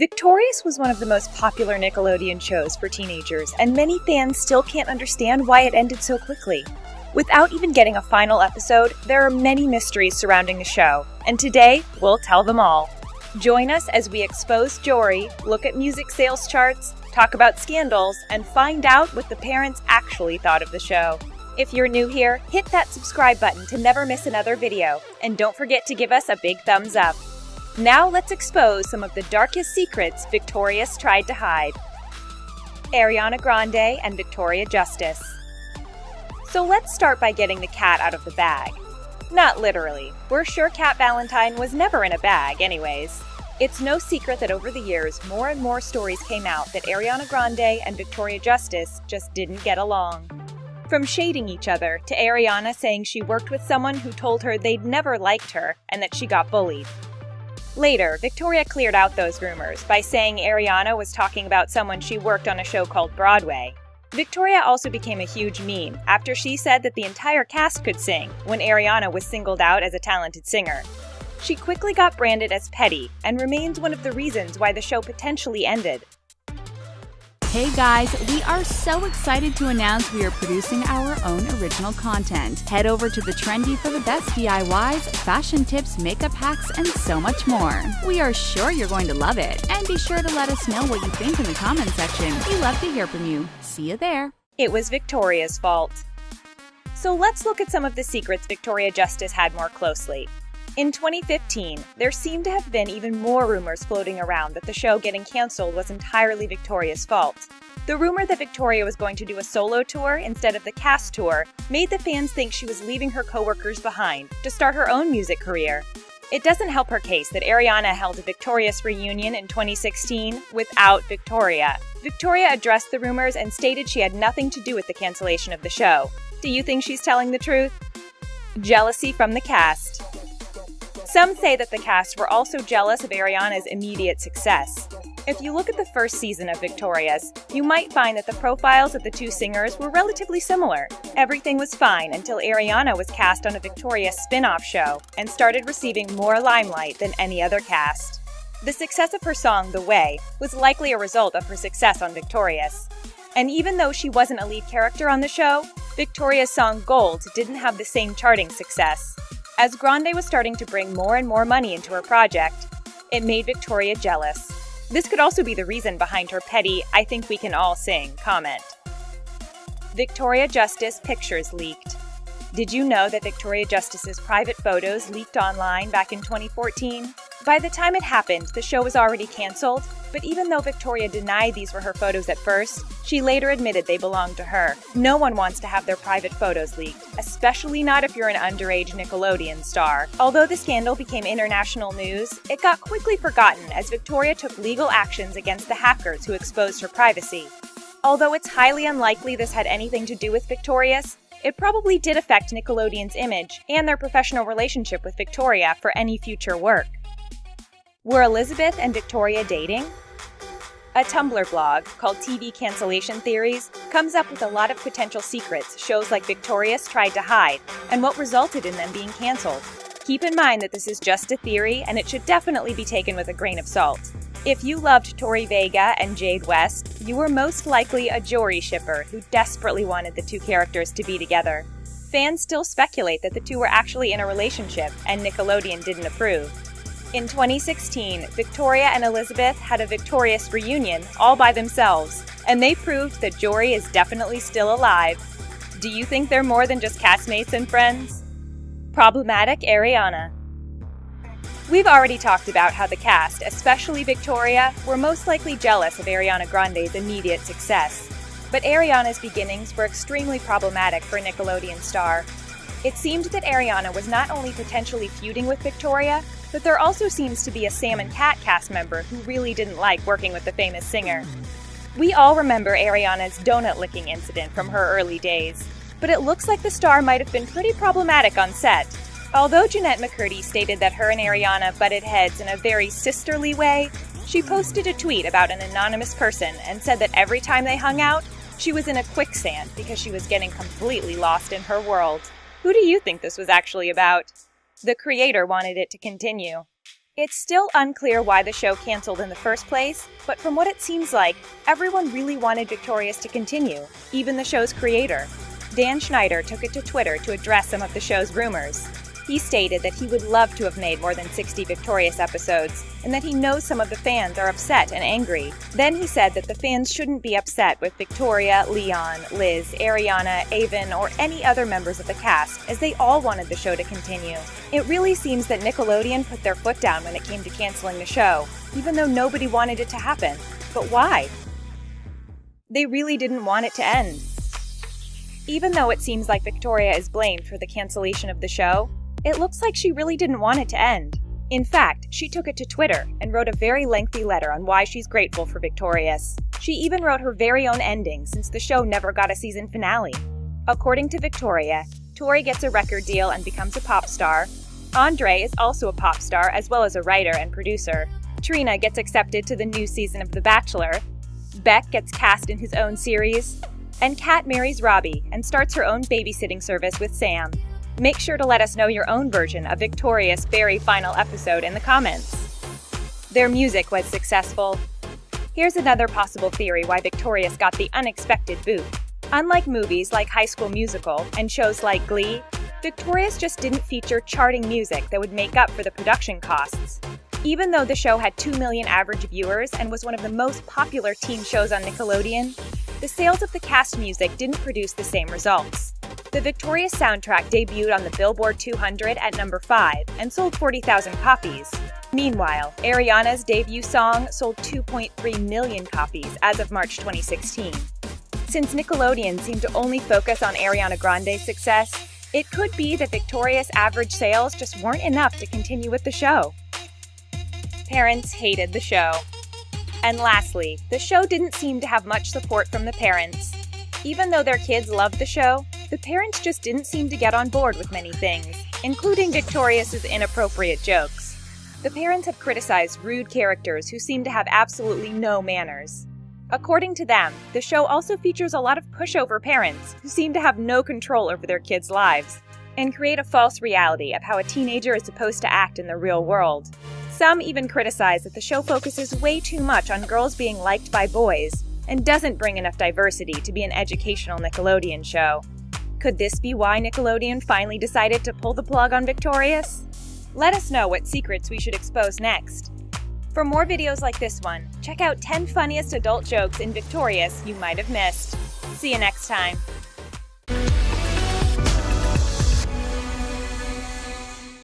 Victorious was one of the most popular Nickelodeon shows for teenagers, and many fans still can't understand why it ended so quickly. Without even getting a final episode, there are many mysteries surrounding the show, and today, we'll tell them all. Join us as we expose Jory, look at music sales charts, talk about scandals, and find out what the parents actually thought of the show. If you're new here, hit that subscribe button to never miss another video, and don't forget to give us a big thumbs up. Now let's expose some of the darkest secrets Victorious tried to hide. Ariana Grande and Victoria Justice. So let's start by getting the cat out of the bag. Not literally. We're sure Cat Valentine was never in a bag anyways. It's no secret that over the years, more and more stories came out that Ariana Grande and Victoria Justice just didn't get along. From shading each other to Ariana saying she worked with someone who told her they'd never liked her and that she got bullied. Later, Victoria cleared out those rumors by saying Ariana was talking about someone she worked on a show called Broadway. Victoria also became a huge meme after she said that the entire cast could sing when Ariana was singled out as a talented singer. She quickly got branded as petty and remains one of the reasons why the show potentially ended. Hey guys, we are so excited to announce we are producing our own original content. Head over to The Trendy for the best DIYs, fashion tips, makeup hacks, and so much more. We are sure you're going to love it. And be sure to let us know what you think in the comment section. We love to hear from you. See you there. It was Victoria's fault. So let's look at some of the secrets Victoria Justice had more closely. In 2015, there seemed to have been even more rumors floating around that the show getting canceled was entirely Victoria's fault. The rumor that Victoria was going to do a solo tour instead of the cast tour made the fans think she was leaving her coworkers behind to start her own music career. It doesn't help her case that Ariana held a Victorious reunion in 2016 without Victoria. Victoria addressed the rumors and stated she had nothing to do with the cancellation of the show. Do you think she's telling the truth? Jealousy from the cast. Some say that the cast were also jealous of Ariana's immediate success. If you look at the first season of Victorious, you might find that the profiles of the two singers were relatively similar. Everything was fine until Ariana was cast on a Victorious spin-off show and started receiving more limelight than any other cast. The success of her song, The Way, was likely a result of her success on Victorious. And even though she wasn't a lead character on the show, Victoria's song Gold didn't have the same charting success. As Grande was starting to bring more and more money into her project, it made Victoria jealous. This could also be the reason behind her petty, "I think we can all sing" comment. Victoria Justice pictures leaked. Did you know that Victoria Justice's private photos leaked online back in 2014? By the time it happened, the show was already canceled, but even though Victoria denied these were her photos at first, she later admitted they belonged to her. No one wants to have their private photos leaked, especially not if you're an underage Nickelodeon star. Although the scandal became international news, it got quickly forgotten as Victoria took legal actions against the hackers who exposed her privacy. Although it's highly unlikely this had anything to do with Victorious, it probably did affect Nickelodeon's image and their professional relationship with Victoria for any future work. Were Elizabeth and Victoria dating? A Tumblr blog called TV Cancellation Theories comes up with a lot of potential secrets shows like Victorious tried to hide and what resulted in them being canceled. Keep in mind that this is just a theory and it should definitely be taken with a grain of salt. If you loved Tori Vega and Jade West, you were most likely a Jory shipper who desperately wanted the two characters to be together. Fans still speculate that the two were actually in a relationship and Nickelodeon didn't approve. In 2016, Victoria and Elizabeth had a Victorious reunion all by themselves, and they proved that Jory is definitely still alive. Do you think they're more than just castmates and friends? Problematic Ariana. We've already talked about how the cast, especially Victoria, were most likely jealous of Ariana Grande's immediate success. But Ariana's beginnings were extremely problematic for a Nickelodeon star. It seemed that Ariana was not only potentially feuding with Victoria, but there also seems to be a Sam and Cat cast member who really didn't like working with the famous singer. We all remember Ariana's donut licking incident from her early days, but it looks like the star might have been pretty problematic on set. Although Jeanette McCurdy stated that her and Ariana butted heads in a very sisterly way, she posted a tweet about an anonymous person and said that every time they hung out, she was in a quicksand because she was getting completely lost in her world. Who do you think this was actually about? The creator wanted it to continue. It's still unclear why the show canceled in the first place, but from what it seems like, everyone really wanted Victorious to continue, even the show's creator. Dan Schneider took it to Twitter to address some of the show's rumors. He stated that he would love to have made more than 60 Victorious episodes, and that he knows some of the fans are upset and angry. Then he said that the fans shouldn't be upset with Victoria, Leon, Liz, Ariana, Avon, or any other members of the cast, as they all wanted the show to continue. It really seems that Nickelodeon put their foot down when it came to canceling the show, even though nobody wanted it to happen. But why? They really didn't want it to end. Even though it seems like Victoria is blamed for the cancellation of the show, it looks like she really didn't want it to end. In fact, she took it to Twitter and wrote a very lengthy letter on why she's grateful for Victorious. She even wrote her very own ending since the show never got a season finale. According to Victoria, Tori gets a record deal and becomes a pop star. Andre is also a pop star as well as a writer and producer. Trina gets accepted to the new season of The Bachelor. Beck gets cast in his own series. And Kat marries Robbie and starts her own babysitting service with Sam. Make sure to let us know your own version of Victorious' very final episode in the comments. Their music was successful. Here's another possible theory why Victorious got the unexpected boot. Unlike movies like High School Musical and shows like Glee, Victorious just didn't feature charting music that would make up for the production costs. Even though the show had 2 million average viewers and was one of the most popular teen shows on Nickelodeon, the sales of the cast music didn't produce the same results. The Victorious soundtrack debuted on the Billboard 200 at number 5 and sold 40,000 copies. Meanwhile, Ariana's debut song sold 2.3 million copies as of March 2016. Since Nickelodeon seemed to only focus on Ariana Grande's success, it could be that Victorious' average sales just weren't enough to continue with the show. Parents hated the show. And lastly, the show didn't seem to have much support from the parents. Even though their kids loved the show, the parents just didn't seem to get on board with many things, including Victorious's inappropriate jokes. The parents have criticized rude characters who seem to have absolutely no manners. According to them, the show also features a lot of pushover parents who seem to have no control over their kids' lives, and create a false reality of how a teenager is supposed to act in the real world. Some even criticize that the show focuses way too much on girls being liked by boys, and doesn't bring enough diversity to be an educational Nickelodeon show. Could this be why Nickelodeon finally decided to pull the plug on Victorious? Let us know what secrets we should expose next. For more videos like this one, check out 10 funniest adult jokes in Victorious you might have missed. See you next time.